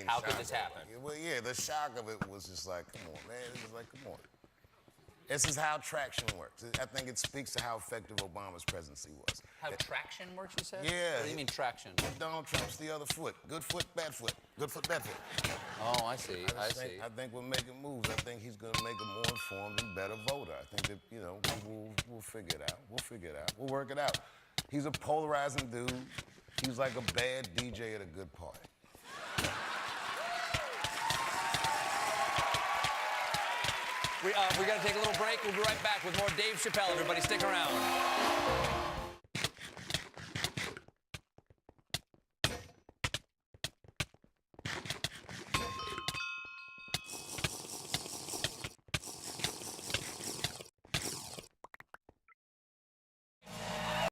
main How shock could this of it. happen? Well, yeah, the shock of it was just like, come on, man. It was like, come on. This is how traction works. I think it speaks to how effective Obama's presidency was. How traction works, you said? Yeah. What do you mean traction? Donald Trump's the other foot. Good foot, bad foot. Good foot, bad foot. Oh, I see. I see. I think we're making moves. I think he's going to make a more informed and better voter. I think that, you know, we'll figure it out. We'll figure it out. We'll work it out. He's a polarizing dude. He's like a bad DJ at a good party. We got to take a little break. We'll be right back with more Dave Chappelle. Everybody stick around.